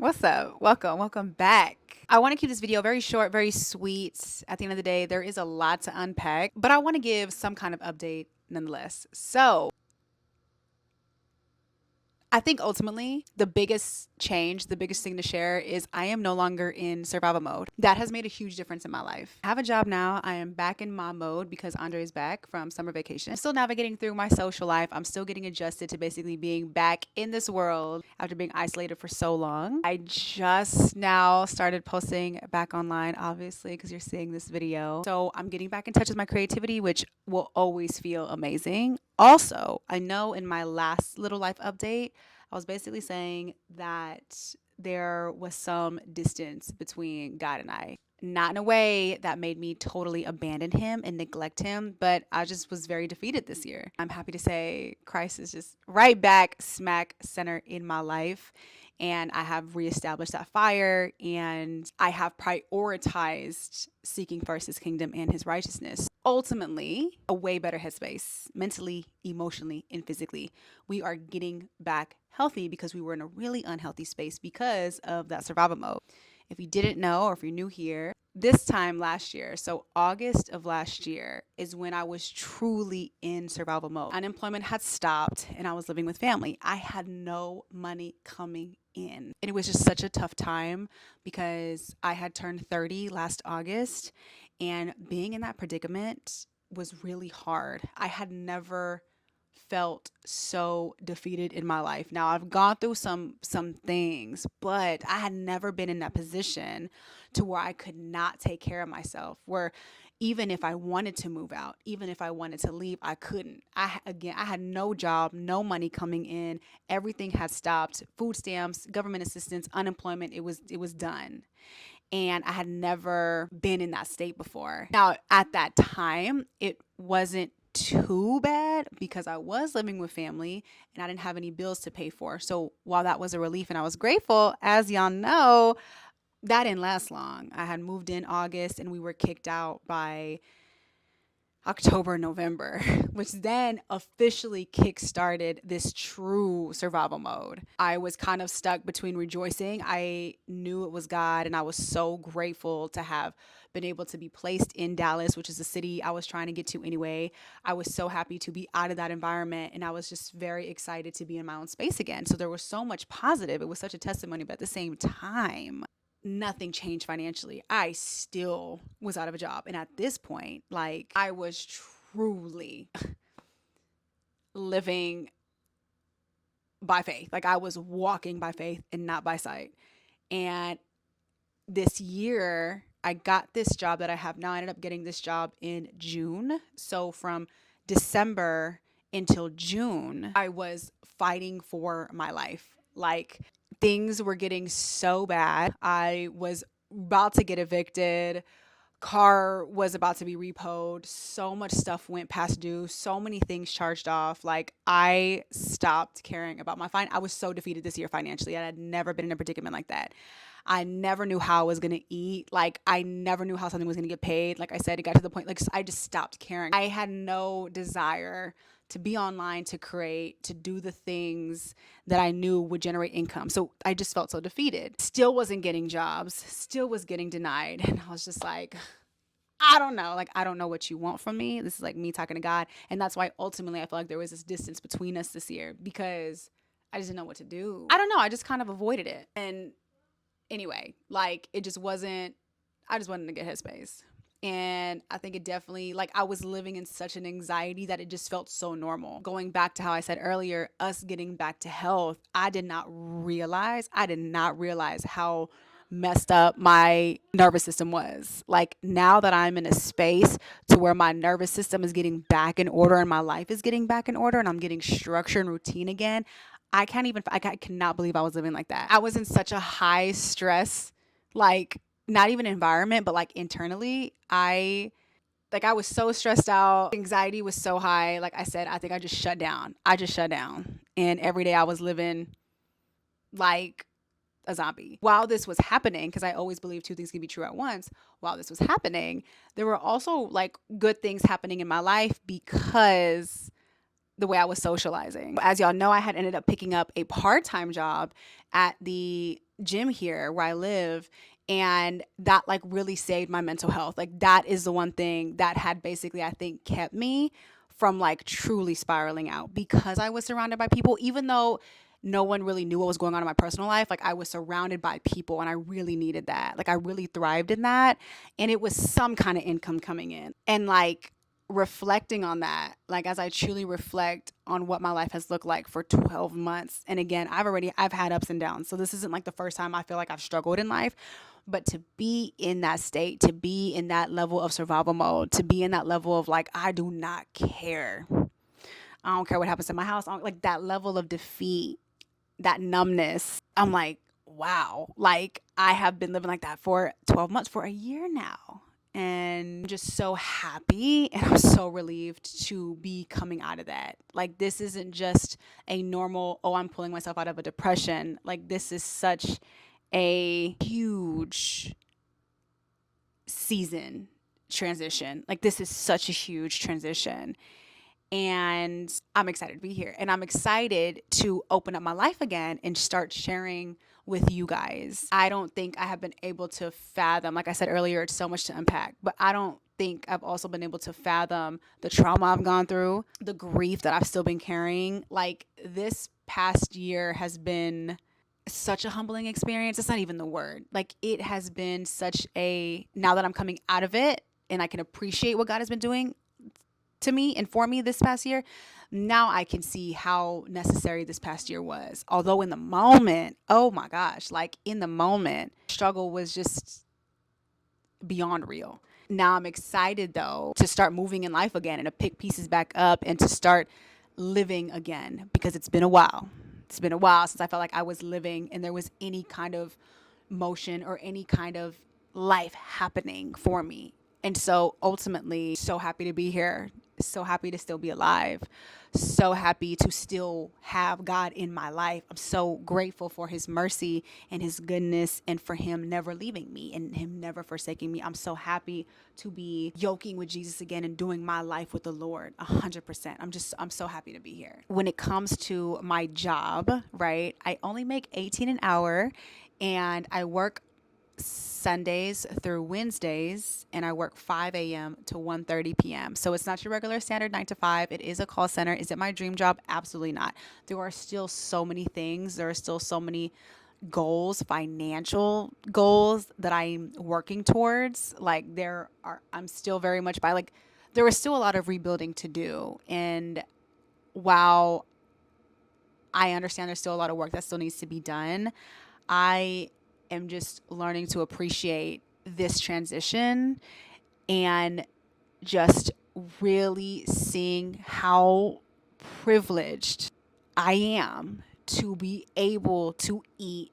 What's up? Welcome back. I want to keep this video very short, very sweet. At the end of the day, there is a lot to unpack, but I want to give some kind of update nonetheless. So, I think ultimately the biggest change, the biggest thing to share is I am no longer in survival mode. That has made a huge difference in my life. I have a job now. I am back in my mode because Andre is back from summer vacation. I'm still navigating through my social life. I'm still getting adjusted to basically being back in this world after being isolated for so long. I just now started posting back online, obviously, because you're seeing this video. So I'm getting back in touch with my creativity, which will always feel amazing. Also, I know in my last little life update, I was basically saying that there was some distance between God and I. Not in a way that made me totally abandon him and neglect him, but I just was very defeated this year. I'm happy to say Christ is just right back smack center in my life. And I have reestablished that fire and I have prioritized seeking first his kingdom and his righteousness. Ultimately, a way better headspace, mentally, emotionally, and physically. We are getting back healthy because we were in a really unhealthy space because of that survival mode. If you didn't know, or if you're new here, this time last year, so August of last year, is when I was truly in survival mode. Unemployment had stopped and I was living with family. I had no money coming in. And it was just such a tough time because I had turned 30 last August, and being in that predicament was really hard. I had never felt so defeated in my life. Now I've gone through some things, but I had never been in that position to where I could not take care of myself, where even if I wanted to move out, even if I wanted to leave, I couldn't. I had no job, no money coming in. Everything had stopped. Food stamps, government assistance, unemployment, it was done. And I had never been in that state before. Now, at that time, it wasn't too bad because I was living with family and I didn't have any bills to pay for. So while that was a relief and I was grateful, as y'all know, that didn't last long. I had moved in August and we were kicked out by October, November, which then officially kick-started this true survival mode. I was kind of stuck between rejoicing. I knew it was God, and I was so grateful to have been able to be placed in Dallas, which is the city I was trying to get to anyway. I was so happy to be out of that environment, and I was just very excited to be in my own space again. So there was so much positive. It was such a testimony, but at the same time, nothing changed financially. I still was out of a job. And at this point, like, I was truly living by faith. Like, I was walking by faith and not by sight. And this year, I got this job that I have now. I ended up getting this job in June. So from December until June, I was fighting for my life. Like, things were getting so bad. I was about to get evicted. Car was about to be repoed. So much stuff went past due. So many things charged off. Like, I stopped caring about my I was so defeated this year financially. I had never been in a predicament like that. I never knew how I was going to eat. Like, I never knew how something was going to get paid. Like I said, it got to the point, like, I just stopped caring. I had no desire to be online, to create, to do the things that I knew would generate income. So I just felt so defeated. Still wasn't getting jobs, still was getting denied. And I was just like, I don't know. Like, I don't know what you want from me. This is like me talking to God. And that's why ultimately I feel like there was this distance between us this year because I just didn't know what to do. I don't know. I just kind of avoided it. And anyway, like, it just wasn't, I just wanted to get headspace. And I think it definitely, like, I was living in such an anxiety that it just felt so normal. Going back to how I said earlier, us getting back to health, I did not realize how messed up my nervous system was. Like, now that I'm in a space to where my nervous system is getting back in order and my life is getting back in order and I'm getting structure and routine again, I cannot believe I was living like that. I was in such a high stress, like, not even environment, but like internally, I was so stressed out. Anxiety was so high. Like I said, I think I just shut down. And every day I was living like a zombie. While this was happening, because I always believe two things can be true at once, while this was happening, there were also like good things happening in my life because the way I was socializing. As y'all know, I had ended up picking up a part-time job at the gym here where I live, and that like really saved my mental health. Like that is the one thing that had basically, I think, kept me from like truly spiraling out, because I was surrounded by people. Even though no one really knew what was going on in my personal life, like I was surrounded by people, and I really needed that. Like I really thrived in that, and it was some kind of income coming in. And like reflecting on that, like as I truly reflect on what my life has looked like for 12 months. And again, I've had ups and downs. So this isn't like the first time I feel like I've struggled in life, but to be in that state, to be in that level of survival mode, to be in that level of like, I do not care. I don't care what happens to my house. Like that level of defeat, that numbness. I'm like, wow, like I have been living like that for 12 months, for a year now. And I'm just so happy, and I'm so relieved to be coming out of that. Like, this isn't just a normal, oh, I'm pulling myself out of a depression. Like, this is such a huge season transition. Like, this is such a huge transition. And I'm excited to be here. And I'm excited to open up my life again and start sharing with you guys. I don't think I have been able to fathom, like I said earlier, it's so much to unpack, but I don't think I've also been able to fathom the trauma I've gone through, the grief that I've still been carrying. Like this past year has been such a humbling experience. It's not even the word. Like it has been such a, now that I'm coming out of it and I can appreciate what God has been doing to me and for me this past year, now I can see how necessary this past year was. Although in the moment, oh my gosh, like in the moment, struggle was just beyond real. Now I'm excited though to start moving in life again and to pick pieces back up and to start living again, because it's been a while. It's been a while since I felt like I was living and there was any kind of motion or any kind of life happening for me. And so ultimately, so happy to be here, so happy to still be alive, so happy to still have God in my life. I'm so grateful for his mercy and his goodness, and for him never leaving me and him never forsaking me. I'm so happy to be yoking with Jesus again and doing my life with the Lord 100%. I'm so happy to be here. When it comes to my job, right, I only make 18 an hour, and I work Sundays through Wednesdays, and I work 5 a.m. to 1:30 p.m. So it's not your regular standard 9 to 5. It is a call center. Is it my dream job? Absolutely not. There are still so many things. There are still so many goals, financial goals that I'm working towards. Like I'm still very much there is still a lot of rebuilding to do. And while I understand there's still a lot of work that still needs to be done, I am just learning to appreciate this transition and just really seeing how privileged I am to be able to eat,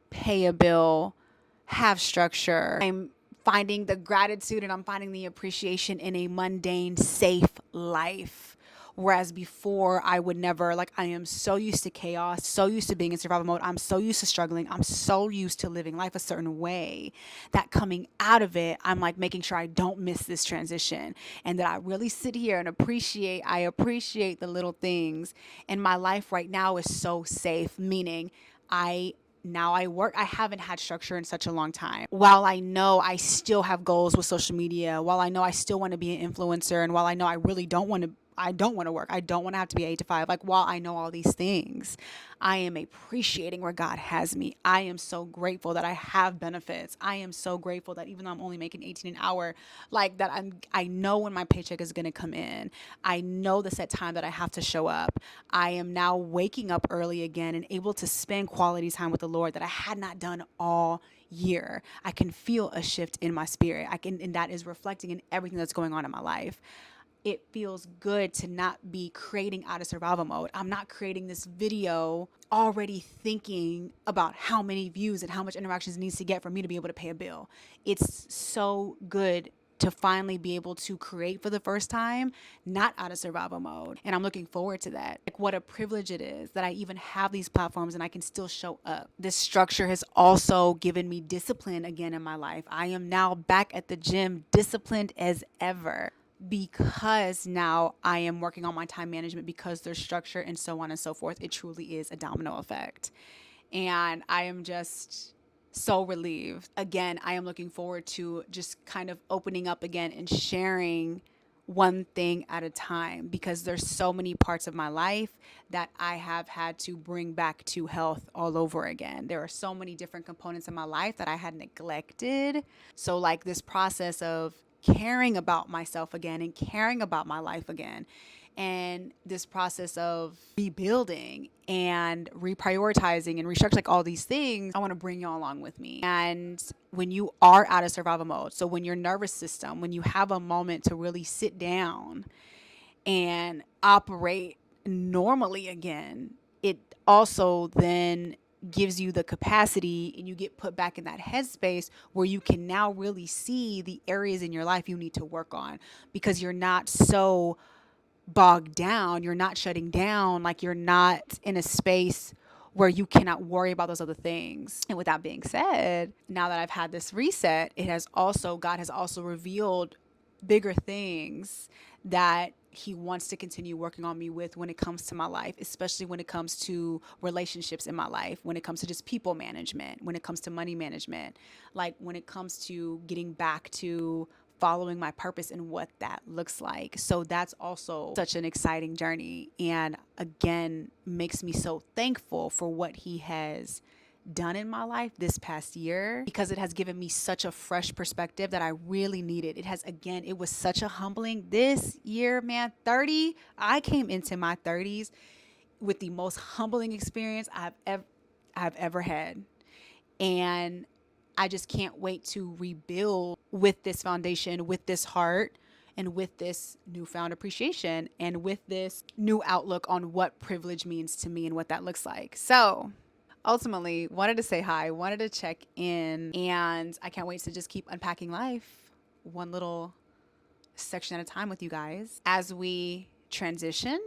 pay a bill, have structure. I'm finding the gratitude and I'm finding the appreciation in a mundane, safe life. Whereas before, I would never, like, I am so used to chaos, so used to being in survival mode. I'm so used to struggling. I'm so used to living life a certain way that coming out of it, I'm like making sure I don't miss this transition, and that I really sit here and I appreciate the little things. And my life right now is so safe, meaning I work. I haven't had structure in such a long time. While I know I still have goals with social media, while I know I still want to be an influencer, and while I know I really don't want to work. I don't want to have to be 8 to 5. Like, while I know all these things, I am appreciating where God has me. I am so grateful that I have benefits. I am so grateful that even though I'm only making 18 an hour, like that I know when my paycheck is going to come in. I know the set time that I have to show up. I am now waking up early again and able to spend quality time with the Lord that I had not done all year. I can feel a shift in my spirit. And that is reflecting in everything that's going on in my life. It feels good to not be creating out of survival mode. I'm not creating this video already thinking about how many views and how much interactions it needs to get for me to be able to pay a bill. It's so good to finally be able to create for the first time, not out of survival mode. And I'm looking forward to that. Like, what a privilege it is that I even have these platforms and I can still show up. This structure has also given me discipline again in my life. I am now back at the gym, disciplined as ever. because now I am working on my time management, because there's structure and so on and so forth. It truly is a domino effect. And I am just so relieved. Again, I am looking forward to just kind of opening up again and sharing one thing at a time, because there's so many parts of my life that I have had to bring back to health all over again. There are so many different components in my life that I had neglected. So like this process of caring about myself again and caring about my life again, and this process of rebuilding and reprioritizing and restructuring, like all these things, I want to bring y'all along with me. And when you are out of survival mode, so when your nervous system, when you have a moment to really sit down and operate normally again, it also then gives you the capacity, and you get put back in that headspace where you can now really see the areas in your life you need to work on, because you're not so bogged down, you're not shutting down, like you're not in a space where you cannot worry about those other things. And with that being said, now that I've had this reset, God has also revealed bigger things that he wants to continue working on me with when it comes to my life, especially when it comes to relationships in my life, when it comes to just people management, when it comes to money management, like when it comes to getting back to following my purpose and what that looks like. So that's also such an exciting journey. And again, makes me so thankful for what he has done in my life this past year, because it has given me such a fresh perspective that I really needed. It was such a humbling this year, man. 30, I came into my 30s with the most humbling experience I've ever had. And I just can't wait to rebuild with this foundation, with this heart, and with this newfound appreciation, and with this new outlook on what privilege means to me and what that looks like. So, ultimately, wanted to say hi, wanted to check in, and I can't wait to just keep unpacking life one little section at a time with you guys as we transition,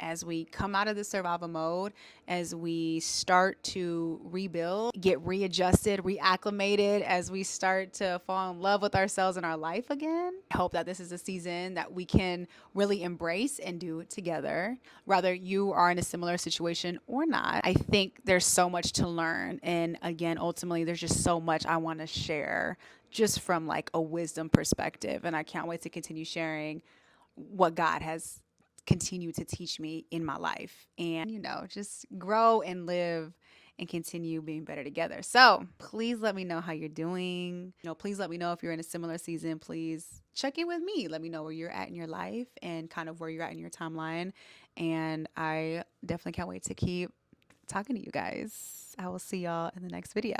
as we come out of the survival mode, as we start to rebuild, get readjusted, reacclimated, as we start to fall in love with ourselves and our life again. I hope that this is a season that we can really embrace and do it together, whether you are in a similar situation or not. I think there's so much to learn. And again, ultimately, there's just so much I want to share just from like a wisdom perspective. And I can't wait to continue sharing what God has continued to teach me in my life, and, just grow and live and continue being better together. So please let me know how you're doing. Please let me know if you're in a similar season. Please check in with me. Let me know where you're at in your life and kind of where you're at in your timeline. And I definitely can't wait to keep talking to you guys. I will see y'all in the next video.